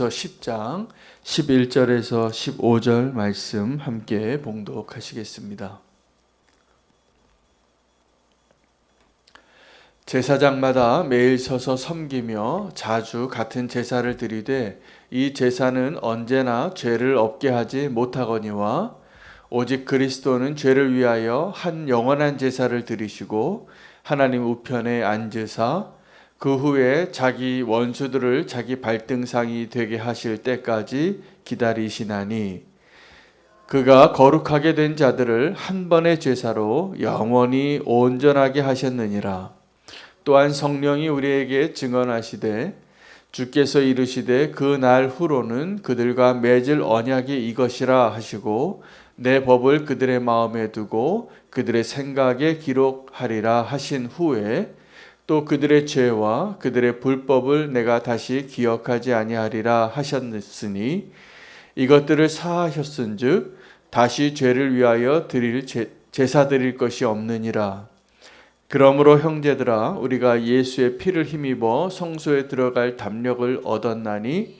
10장 11절에서 15절 말씀 함께 봉독하시겠습니다. 제사장마다 매일 서서 섬기며 자주 같은 제사를 드리되 이 제사는 언제나 죄를 없게 하지 못하거니와 오직 그리스도는 죄를 위하여 한 영원한 제사를 드리시고 하나님 우편에 앉으사 그 후에 자기 원수들을 자기 발등상이 되게 하실 때까지 기다리시나니 그가 거룩하게 된 자들을 한 번의 제사로 영원히 온전하게 하셨느니라. 또한 성령이 우리에게 증언하시되 주께서 이르시되 그 날 후로는 그들과 맺을 언약이 이것이라 하시고 내 법을 그들의 마음에 두고 그들의 생각에 기록하리라 하신 후에 또 그들의 죄와 그들의 불법을 내가 다시 기억하지 아니하리라 하셨으니 이것들을 사하셨은즉 다시 죄를 위하여 드릴 제사 드릴 것이 없느니라. 그러므로 형제들아 우리가 예수의 피를 힘입어 성소에 들어갈 담력을 얻었나니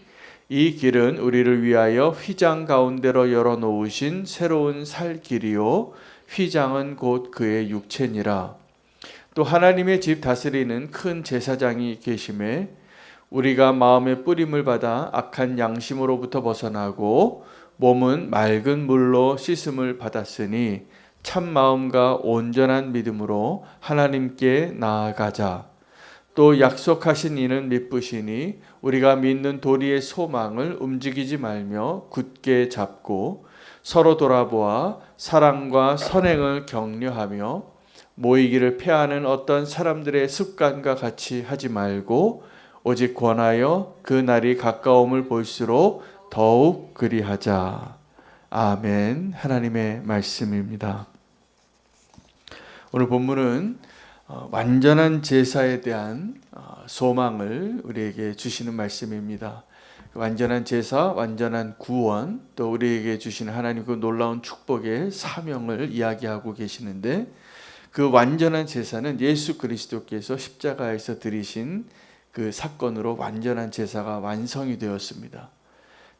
이 길은 우리를 위하여 휘장 가운데로 열어놓으신 새로운 살 길이요 휘장은 곧 그의 육체니라. 또 하나님의 집 다스리는 큰 제사장이 계심에 우리가 마음의 뿌림을 받아 악한 양심으로부터 벗어나고 몸은 맑은 물로 씻음을 받았으니 참 마음과 온전한 믿음으로 하나님께 나아가자. 또 약속하신 이는 미쁘시니 우리가 믿는 도리의 소망을 움직이지 말며 굳게 잡고 서로 돌아보아 사랑과 선행을 격려하며 모이기를 패하는 어떤 사람들의 습관과 같이 하지 말고 오직 권하여 그 날이 가까움을 볼수록 더욱 그리하자. 아멘. 하나님의 말씀입니다. 오늘 본문은 완전한 제사에 대한 소망을 우리에게 주시는 말씀입니다. 완전한 제사, 완전한 구원, 또 우리에게 주시는 하나님 그 놀라운 축복의 사명을 이야기하고 계시는데 그 완전한 제사는 예수 그리스도께서 십자가에서 드리신 그 사건으로 완전한 제사가 완성이 되었습니다.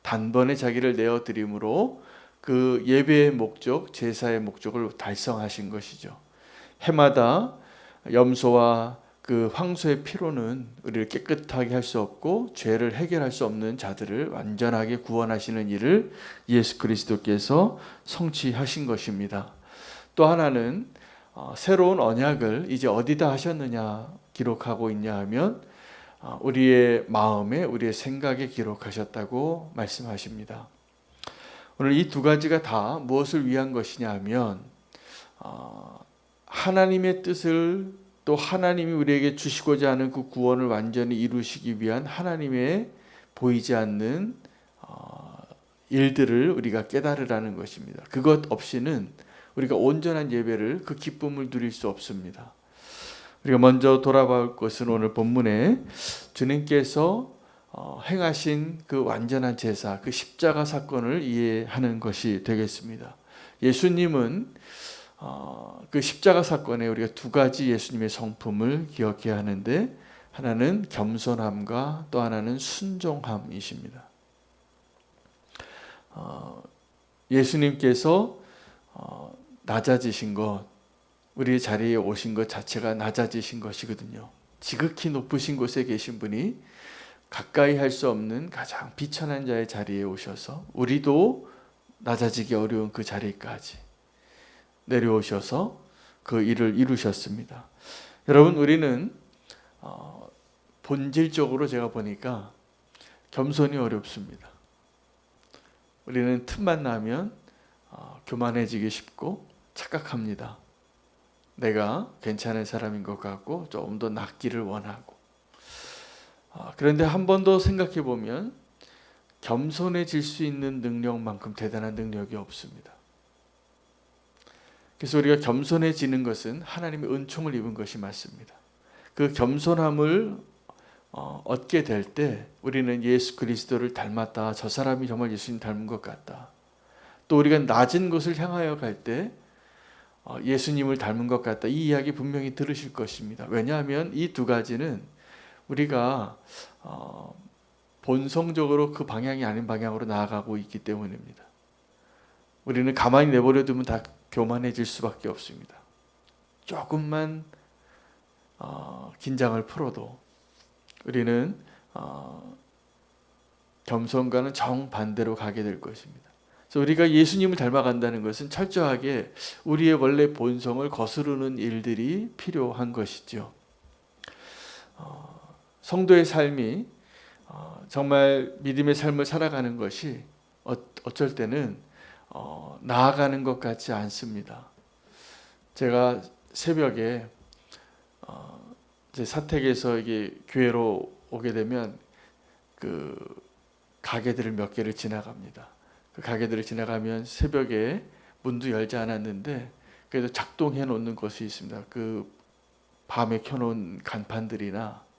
단번에 자기를 내어드림으로 그 예배의 목적, 제사의 목적을 달성하신 것이죠. 해마다 염소와 그 황소의 피로는 우리를 깨끗하게 할 수 없고 죄를 해결할 수 없는 자들을 완전하게 구원하시는 일을 예수 그리스도께서 성취하신 것입니다. 또 하나는 새로운 언약을 이제 어디다 하셨느냐 기록하고 있냐 하면 우리의 마음에 우리의 생각에 기록하셨다고 말씀하십니다. 오늘 이 두 가지가 다 무엇을 위한 것이냐 하면 하나님의 뜻을 또 하나님이 우리에게 주시고자 하는 그 구원을 완전히 이루시기 위한 하나님의 보이지 않는 일들을 우리가 깨달으라는 것입니다. 그것 없이는 우리가 온전한 예배를 그 기쁨을 누릴 수 없습니다. 우리가 먼저 돌아볼 것은 오늘 본문에 주님께서 행하신 그 완전한 제사, 그 십자가 사건을 이해하는 것이 되겠습니다. 예수님은 그 십자가 사건에 우리가 두 가지 예수님의 성품을 기억해야 하는데 하나는 겸손함과 또 하나는 순종함이십니다. 예수님께서 낮아지신 것, 우리의 자리에 오신 것 자체가 낮아지신 것이거든요. 지극히 높으신 곳에 계신 분이 가까이 할 수 없는 가장 비천한 자의 자리에 오셔서 우리도 낮아지기 어려운 그 자리까지 내려오셔서 그 일을 이루셨습니다. 여러분, 우리는 본질적으로 제가 보니까 겸손이 어렵습니다. 우리는 틈만 나면 교만해지기 쉽고 착각합니다. 내가 괜찮은 사람인 것 같고 조금 더 낫기를 원하고. 그런데 한 번 더 생각해 보면 겸손해질 수 있는 능력만큼 대단한 능력이 없습니다. 그래서 우리가 겸손해지는 것은 하나님의 은총을 입은 것이 맞습니다. 그 겸손함을 얻게 될 때 우리는 예수 그리스도를 닮았다. 저 사람이 정말 예수님 닮은 것 같다. 또 우리가 낮은 곳을 향하여 갈 때 예수님을 닮은 것 같다. 이 이야기 분명히 들으실 것입니다. 왜냐하면 이 두 가지는 우리가 본성적으로 그 방향이 아닌 방향으로 나아가고 있기 때문입니다. 우리는 가만히 내버려 두면 다 교만해질 수밖에 없습니다. 조금만 긴장을 풀어도 우리는 겸손과는 정반대로 가게 될 것입니다. 그래서 우리가 예수님을 닮아간다는 것은 철저하게 우리의 원래 본성을 거스르는 일들이 필요한 것이죠. 성도의 삶이 정말 믿음의 삶을 살아가는 것이 어쩔 때는 나아가는 것 같지 않습니다. 제가 새벽에 제 사택에서 이게 교회로 오게 되면 그 가게들을 몇 개를 지나갑니다. 그 가게들을 지나가면 새벽에 문도 열지 않았는데 그래도 작동해 놓는 것이 있습니다. 그 밤에 켜놓은 간판들이나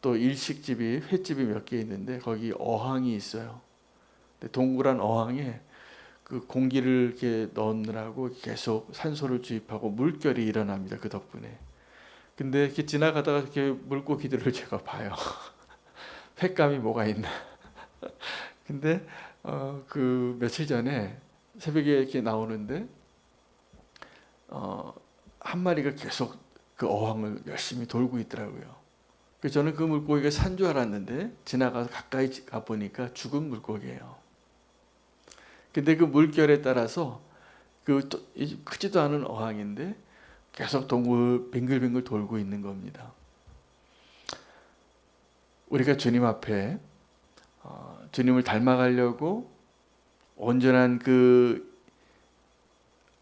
또 일식집이 횟집이 몇 개 있는데 거기 어항이 있어요. 동그란 어항에 그 공기를 이렇게 넣느라고 계속 산소를 주입하고 물결이 일어납니다. 그 덕분에. 근데 이렇게 지나가다가 이렇게 물고기들을 제가 봐요. 횟감이 뭐가 있나. 근데 그 며칠 전에 새벽에 이렇게 나오는데 한 마리가 계속 그 어항을 열심히 돌고 있더라고요. 그래서 저는 그 물고기가 산 줄 알았는데 지나가서 가까이 가 보니까 죽은 물고기예요. 근데 그 물결에 따라서 그 크지도 않은 어항인데 계속 빙글빙글 돌고 있는 겁니다. 우리가 주님 앞에 주님을 닮아가려고 온전한 그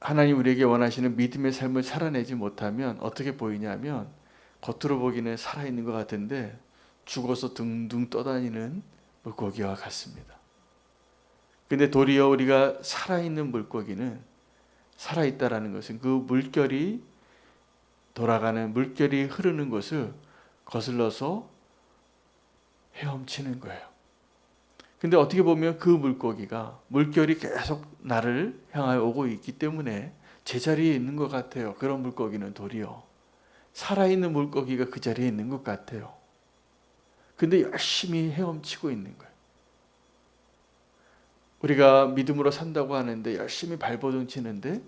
하나님 우리에게 원하시는 믿음의 삶을 살아내지 못하면 어떻게 보이냐면 겉으로 보기는 살아있는 것 같은데 죽어서 둥둥 떠다니는 물고기와 같습니다. 근데 도리어 우리가 살아있는 물고기는 살아있다라는 것은 그 물결이 돌아가는 물결이 흐르는 것을 거슬러서 헤엄치는 거예요. 근데 어떻게 보면 그 물결이 계속 나를 향하여 오고 있기 때문에 제자리에 있는 것 같아요. 그런 물고기는 도리어 살아있는 물고기가 그 자리에 있는 것 같아요. 근데 열심히 헤엄치고 있는 거예요. 우리가 믿음으로 산다고 하는데 열심히 발버둥 치는데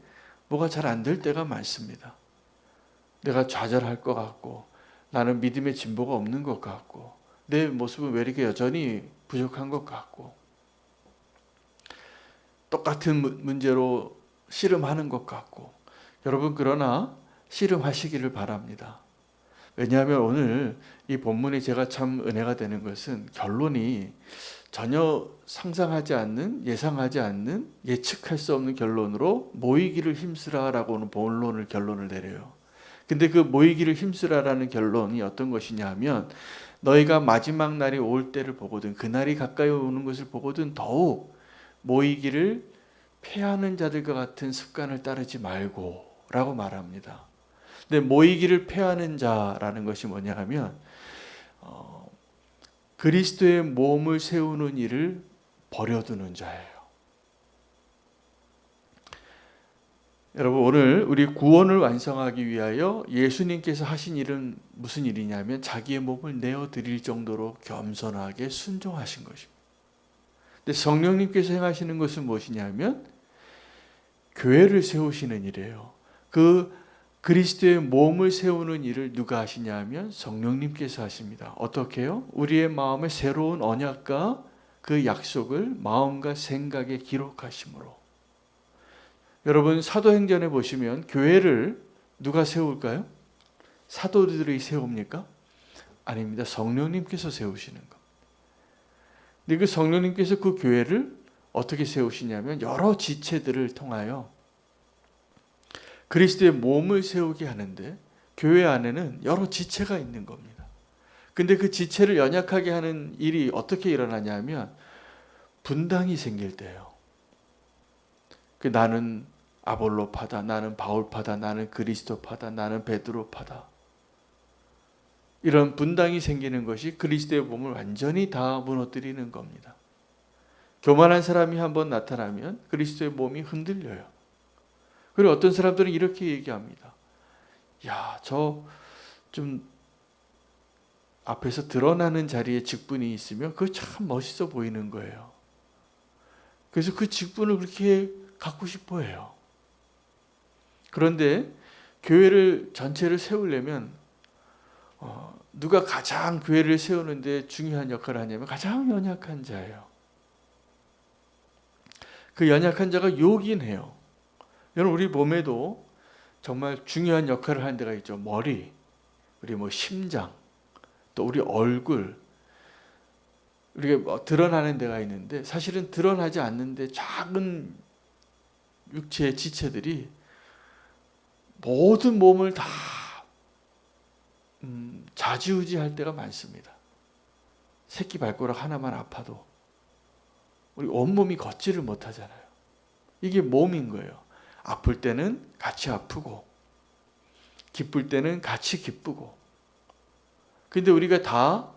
뭐가 잘 안 될 때가 많습니다. 내가 좌절할 것 같고 나는 믿음의 진보가 없는 것 같고 내 모습은 왜 이렇게 여전히 부족한 것 같고 똑같은 문제로 씨름하는 것 같고 여러분 그러나 씨름하시기를 바랍니다. 왜냐하면 오늘 이 본문이 제가 참 은혜가 되는 것은 결론이 전혀 상상하지 않는 예상하지 않는 예측할 수 없는 결론으로 모이기를 힘쓰라라고는 본론을 결론을 내려요. 근데 그 모이기를 힘쓰라라는 결론이 어떤 것이냐 하면 너희가 마지막 날이 올 때를 보거든 그날이 가까이 오는 것을 보거든 더욱 모이기를 패하는 자들과 같은 습관을 따르지 말고 라고 말합니다. 근데 모이기를 패하는 자라는 것이 뭐냐 하면 그리스도의 몸을 세우는 일을 버려두는 자예요. 여러분 오늘 우리 구원을 완성하기 위하여 예수님께서 하신 일은 무슨 일이냐면 자기의 몸을 내어드릴 정도로 겸손하게 순종하신 것입니다. 근데 성령님께서 행하시는 것은 무엇이냐면 교회를 세우시는 일이에요. 그 그리스도의 몸을 세우는 일을 누가 하시냐 하면 성령님께서 하십니다. 어떻게 해요? 우리의 마음에 새로운 언약과 그 약속을 마음과 생각에 기록하심으로. 여러분 사도행전에 보시면 교회를 누가 세울까요? 사도들이 세웁니까? 아닙니다. 성령님께서 세우시는 것. 근데 그 성령님께서 그 교회를 어떻게 세우시냐면 여러 지체들을 통하여 그리스도의 몸을 세우게 하는데 교회 안에는 여러 지체가 있는 겁니다. 근데 그 지체를 연약하게 하는 일이 어떻게 일어나냐면 분당이 생길 때예요. 나는 아볼로파다, 나는 바울파다, 나는 그리스도파다, 나는 베드로파다. 이런 분당이 생기는 것이 그리스도의 몸을 완전히 다 무너뜨리는 겁니다. 교만한 사람이 한번 나타나면 그리스도의 몸이 흔들려요. 그리고 어떤 사람들은 이렇게 얘기합니다. 야, 저 좀 앞에서 드러나는 자리에 직분이 있으면 그거 참 멋있어 보이는 거예요. 그래서 그 직분을 그렇게 갖고 싶어 해요. 그런데 교회를 전체를 세우려면 누가 가장 교회를 세우는데 중요한 역할을 하냐면 가장 연약한 자예요. 그 연약한 자가 요긴해요. 여러분, 우리 몸에도 정말 중요한 역할을 하는 데가 있죠. 머리, 우리 심장, 또 우리 얼굴, 우리가 드러나는 데가 있는데 사실은 드러나지 않는데 작은 육체의 지체들이 모든 몸을 다 좌지우지할 때가 많습니다. 새끼발가락 하나만 아파도 우리 온몸이 걷지를 못하잖아요. 이게 몸인 거예요. 아플 때는 같이 아프고 기쁠 때는 같이 기쁘고. 근데 우리가 다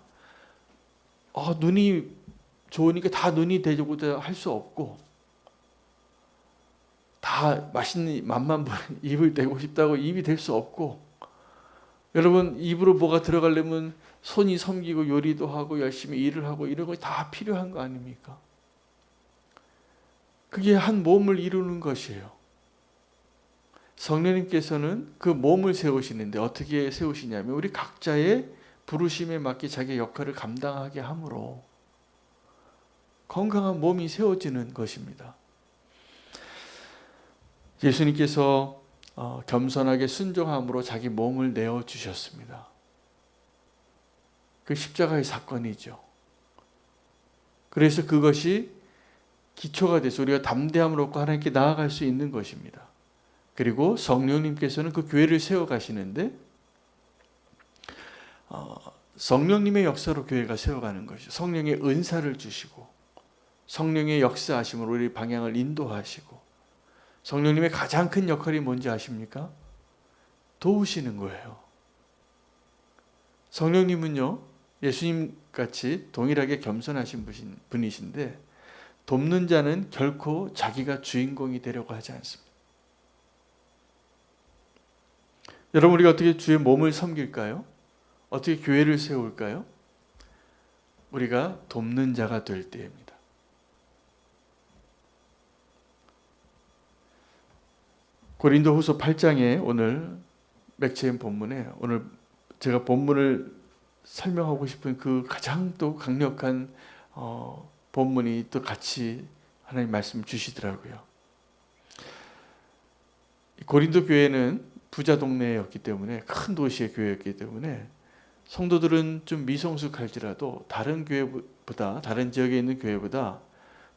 눈이 좋으니까 다 눈이 되려고 할 수 없고, 다 맛있는 맛만 보는 입을 대고 싶다고 입이 될 수 없고, 여러분, 입으로 뭐가 들어가려면 손이 섬기고 요리도 하고 열심히 일을 하고 이런 거 다 필요한 거 아닙니까? 그게 한 몸을 이루는 것이에요. 성령님께서는 그 몸을 세우시는데 어떻게 세우시냐면 우리 각자의 부르심에 맞게 자기 역할을 감당하게 함으로 건강한 몸이 세워지는 것입니다. 예수님께서 겸손하게 순종함으로 자기 몸을 내어주셨습니다. 그 십자가의 사건이죠. 그래서 그것이 기초가 돼서 우리가 담대함을 얻고 하나님께 나아갈 수 있는 것입니다. 그리고 성령님께서는 그 교회를 세워가시는데 성령님의 역사로 교회가 세워가는 것이죠. 성령의 은사를 주시고 성령의 역사하심으로 우리 방향을 인도하시고, 성령님의 가장 큰 역할이 뭔지 아십니까? 도우시는 거예요. 성령님은요, 예수님같이 동일하게 겸손하신 분이신데 돕는 자는 결코 자기가 주인공이 되려고 하지 않습니다. 여러분, 우리가 어떻게 주의 몸을 섬길까요? 어떻게 교회를 세울까요? 우리가 돕는 자가 될 때입니다. 고린도후서 8장에 오늘 맥체인 본문에 오늘 제가 본문을 설명하고 싶은 그 가장 또 강력한 본문이 또 같이 하나님 말씀 주시더라고요. 고린도 교회는 부자 동네였기 때문에, 큰 도시의 교회였기 때문에 성도들은 좀 미성숙할지라도 다른 교회보다, 다른 지역에 있는 교회보다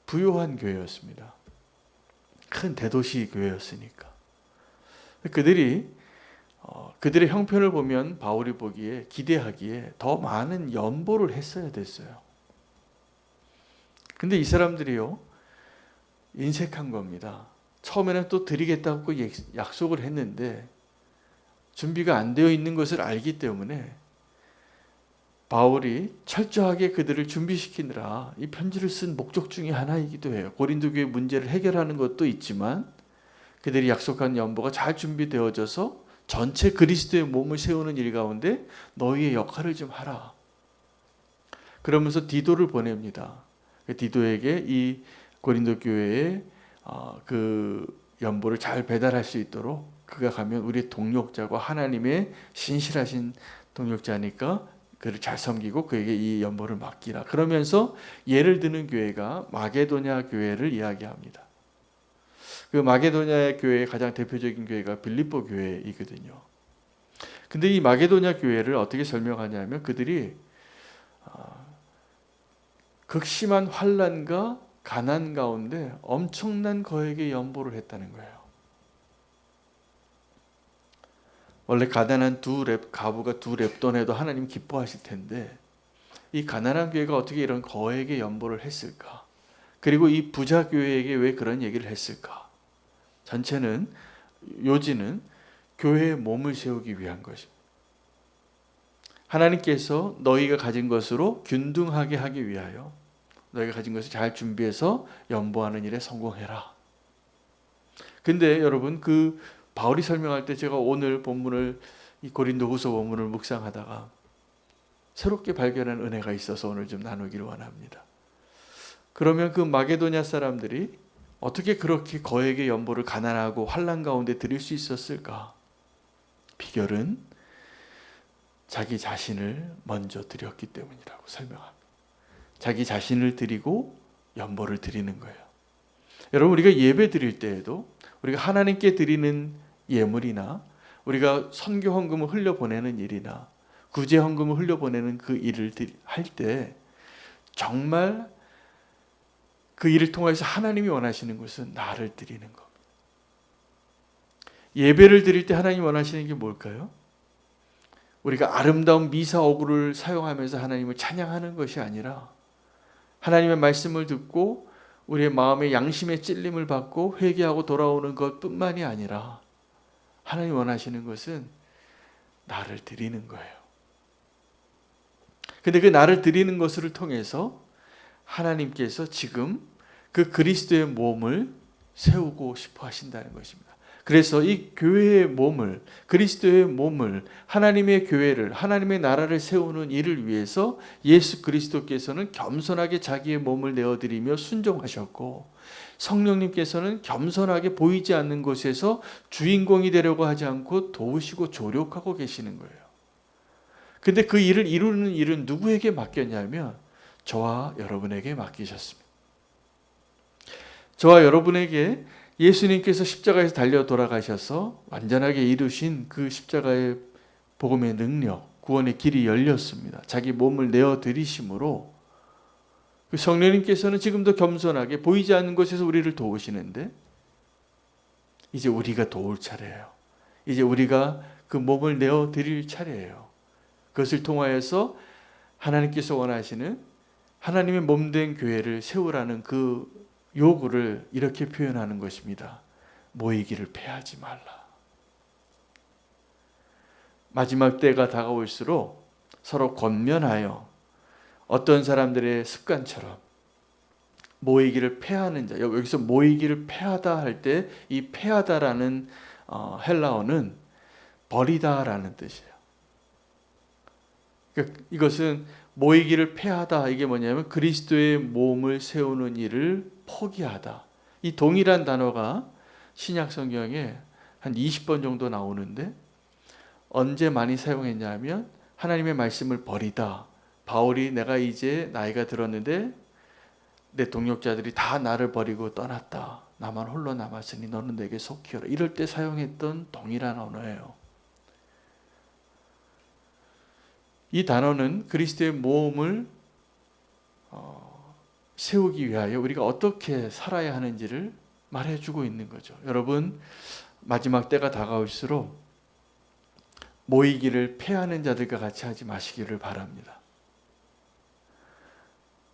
부유한 교회였습니다. 큰 대도시 교회였으니까. 그들의 형편을 보면 바울이 보기에, 기대하기에 더 많은 연보를 했어야 됐어요. 근데 이 사람들이요, 인색한 겁니다. 처음에는 또 드리겠다고 약속을 했는데 준비가 안 되어 있는 것을 알기 때문에 바울이 철저하게 그들을 준비시키느라 이 편지를 쓴 목적 중에 하나이기도 해요. 고린도 교회 문제를 해결하는 것도 있지만 그들이 약속한 연보가 잘 준비되어져서 전체 그리스도의 몸을 세우는 일 가운데 너희의 역할을 좀 하라. 그러면서 디도를 보냅니다. 디도에게 이 고린도 교회에 그 연보를 잘 배달할 수 있도록, 그가 가면 우리 동력자고 하나님의 신실하신 동력자니까 그를 잘 섬기고 그에게 이 연보를 맡기라. 그러면서 예를 드는 교회가 마게도냐 교회를 이야기합니다. 그 마게도냐 교회의 가장 대표적인 교회가 빌립보 교회이거든요. 근데 이 마게도냐 교회를 어떻게 설명하냐면 그들이 극심한 환난과 가난 가운데 엄청난 거액의 연보를 했다는 거예요. 원래 가난한 가부가 두 렙돈해도 하나님 기뻐하실 텐데 이 가난한 교회가 어떻게 이런 거액의 연보를 했을까? 그리고 이 부자 교회에게 왜 그런 얘기를 했을까? 요지는 교회의 몸을 세우기 위한 것입니다. 하나님께서 너희가 가진 것으로 균등하게 하기 위하여 너희가 가진 것을 잘 준비해서 연보하는 일에 성공해라. 근데 여러분, 그 바울이 설명할 때 제가 오늘 본문을, 이 고린도후서 본문을 묵상하다가 새롭게 발견한 은혜가 있어서 오늘 좀 나누기를 원합니다. 그러면 그 마게도냐 사람들이 어떻게 그렇게 거액의 연보를 가난하고 환난 가운데 드릴 수 있었을까? 비결은 자기 자신을 먼저 드렸기 때문이라고 설명합니다. 자기 자신을 드리고 연보를 드리는 거예요. 여러분, 우리가 예배 드릴 때에도 우리가 하나님께 드리는 예물이나 우리가 선교 헌금을 흘려보내는 일이나 구제 헌금을 흘려보내는 그 일을 할 때 정말 그 일을 통해서 하나님이 원하시는 것은 나를 드리는 겁니다. 예배를 드릴 때 하나님이 원하시는 게 뭘까요? 우리가 아름다운 미사 어구를 사용하면서 하나님을 찬양하는 것이 아니라 하나님의 말씀을 듣고 우리의 마음의 양심의 찔림을 받고 회개하고 돌아오는 것뿐만이 아니라 하나님이 원하시는 것은 나를 드리는 거예요. 근데 그 나를 드리는 것을 통해서 하나님께서 지금 그 그리스도의 몸을 세우고 싶어 하신다는 것입니다. 그래서 이 교회의 몸을, 그리스도의 몸을, 하나님의 교회를, 하나님의 나라를 세우는 일을 위해서 예수 그리스도께서는 겸손하게 자기의 몸을 내어드리며 순종하셨고, 성령님께서는 겸손하게 보이지 않는 곳에서 주인공이 되려고 하지 않고 도우시고 조력하고 계시는 거예요. 근데 그 일을 이루는 일은 누구에게 맡겼냐면 저와 여러분에게 맡기셨습니다. 저와 여러분에게 예수님께서 십자가에서 달려 돌아가셔서 완전하게 이루신 그 십자가의 복음의 능력, 구원의 길이 열렸습니다. 자기 몸을 내어드리심으로 그 성령님께서는 지금도 겸손하게 보이지 않는 곳에서 우리를 도우시는데 이제 우리가 도울 차례예요. 이제 우리가 그 몸을 내어드릴 차례예요. 그것을 통하여서 하나님께서 원하시는 하나님의 몸된 교회를 세우라는 그 요구를 이렇게 표현하는 것입니다. 모이기를 패하지 말라. 마지막 때가 다가올수록 서로 권면하여 어떤 사람들의 습관처럼 모이기를 패하는 자, 여기서 모이기를 패하다 할 때 이 패하다라는 헬라어는 버리다라는 뜻이에요. 그러니까 이것은 모이기를 패하다, 이게 뭐냐면 그리스도의 몸을 세우는 일을 포기하다. 이 동일한 단어가 신약 성경에 한 20번 정도 나오는데 언제 많이 사용했냐면 하나님의 말씀을 버리다. 바울이 내가 이제 나이가 들었는데 내 동역자들이 다 나를 버리고 떠났다. 나만 홀로 남았으니 너는 내게 속히어라. 이럴 때 사용했던 동일한 언어예요. 이 단어는 그리스도의 몸을 세우기 위하여 우리가 어떻게 살아야 하는지를 말해주고 있는 거죠. 여러분, 마지막 때가 다가올수록 모이기를 패하는 자들과 같이 하지 마시기를 바랍니다.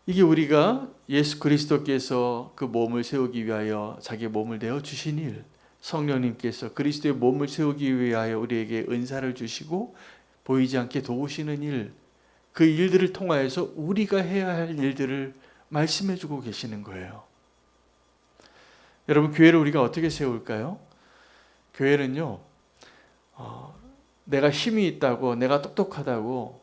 이게 우리가 예수 그리스도께서 그 몸을 세우기 위하여 자기 몸을 내어주신 일, 성령님께서 그리스도의 몸을 세우기 위하여 우리에게 은사를 주시고 보이지 않게 도우시는 일, 그 일들을 통하여서 우리가 해야 할 일들을 말씀해주고 계시는 거예요. 여러분, 교회를 우리가 어떻게 세울까요? 교회는요, 내가 힘이 있다고, 내가 똑똑하다고,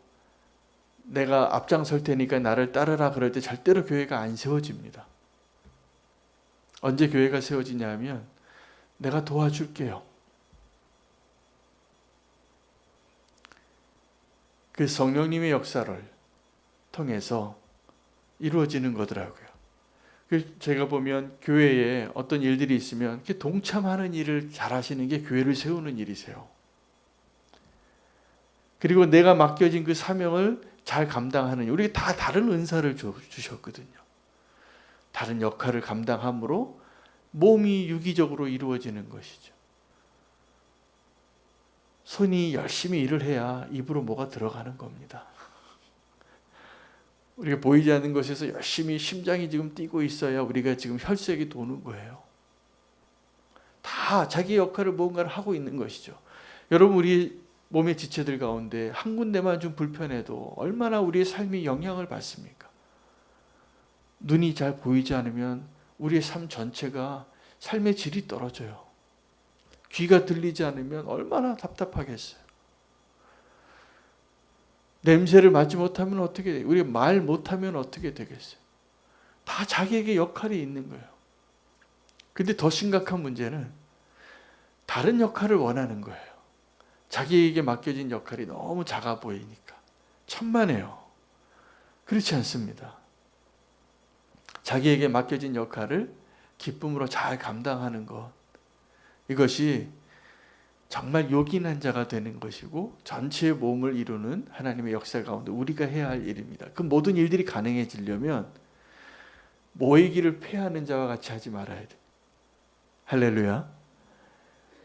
내가 앞장설 테니까 나를 따르라 그럴 때 절대로 교회가 안 세워집니다. 언제 교회가 세워지냐면 내가 도와줄게요. 그 성령님의 역사를 통해서 이루어지는 거더라고요. 제가 보면 교회에 어떤 일들이 있으면 이렇게 동참하는 일을 잘 하시는 게 교회를 세우는 일이세요. 그리고 내가 맡겨진 그 사명을 잘 감당하는 일, 우리가 다 다른 은사를 주셨거든요. 다른 역할을 감당함으로 몸이 유기적으로 이루어지는 것이죠. 손이 열심히 일을 해야 입으로 뭐가 들어가는 겁니다. 우리가 보이지 않는 것에서 열심히 심장이 지금 뛰고 있어야 우리가 지금 혈색이 도는 거예요. 다 자기 역할을 뭔가를 하고 있는 것이죠. 여러분, 우리 몸의 지체들 가운데 한 군데만 좀 불편해도 얼마나 우리의 삶이 영향을 받습니까? 눈이 잘 보이지 않으면 우리의 삶 전체가 삶의 질이 떨어져요. 귀가 들리지 않으면 얼마나 답답하겠어요. 냄새를 맡지 못하면 어떻게 돼요? 우리가 말 못하면 어떻게 되겠어요? 다 자기에게 역할이 있는 거예요. 근데 더 심각한 문제는 다른 역할을 원하는 거예요. 자기에게 맡겨진 역할이 너무 작아 보이니까. 천만에요. 그렇지 않습니다. 자기에게 맡겨진 역할을 기쁨으로 잘 감당하는 것, 이것이 정말 요긴한 자가 되는 것이고 전체의 몸을 이루는 하나님의 역사 가운데 우리가 해야 할 일입니다. 그 모든 일들이 가능해지려면 모이기를 패하는 자와 같이 하지 말아야 돼요. 할렐루야.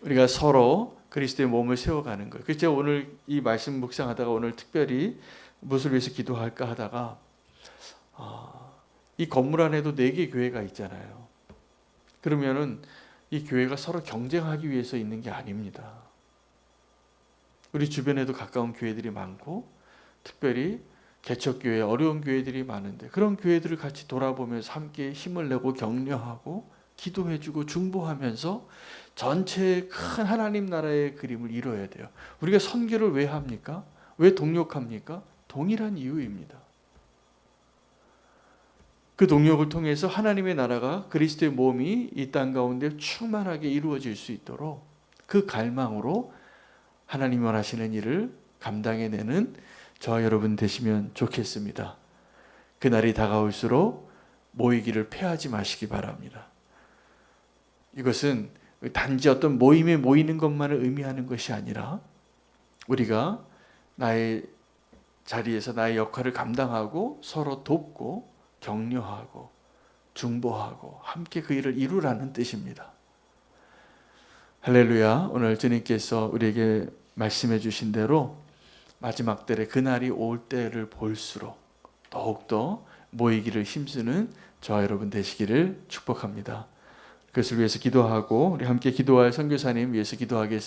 우리가 서로 그리스도의 몸을 세워가는 거예요. 그래서 제가 오늘 이 말씀 묵상하다가 오늘 특별히 무엇을 위해서 기도할까 하다가 이 건물 안에도 4개 교회가 있잖아요. 그러면은 이 교회가 서로 경쟁하기 위해서 있는 게 아닙니다. 우리 주변에도 가까운 교회들이 많고 특별히 개척교회, 어려운 교회들이 많은데 그런 교회들을 같이 돌아보면서 함께 힘을 내고 격려하고 기도해주고 중보하면서 전체 큰 하나님 나라의 그림을 이뤄야 돼요. 우리가 선교를 왜 합니까? 왜 동력합니까? 동일한 이유입니다. 그 동력을 통해서 하나님의 나라가 그리스도의 몸이 이 땅 가운데 충만하게 이루어질 수 있도록 그 갈망으로 하나님 원하시는 일을 감당해내는 저와 여러분 되시면 좋겠습니다. 그날이 다가올수록 모이기를 패하지 마시기 바랍니다. 이것은 단지 어떤 모임에 모이는 것만을 의미하는 것이 아니라 우리가 나의 자리에서 나의 역할을 감당하고 서로 돕고 격려하고 중보하고 함께 그 일을 이루라는 뜻입니다. 할렐루야. 오늘 주님께서 우리에게 말씀해 주신 대로 마지막 때에 그날이 올 때를 볼수록 더욱더 모이기를 힘쓰는 저와 여러분 되시기를 축복합니다. 그것을 위해서 기도하고 우리 함께 기도할 선교사님 위해서 기도하겠습니다.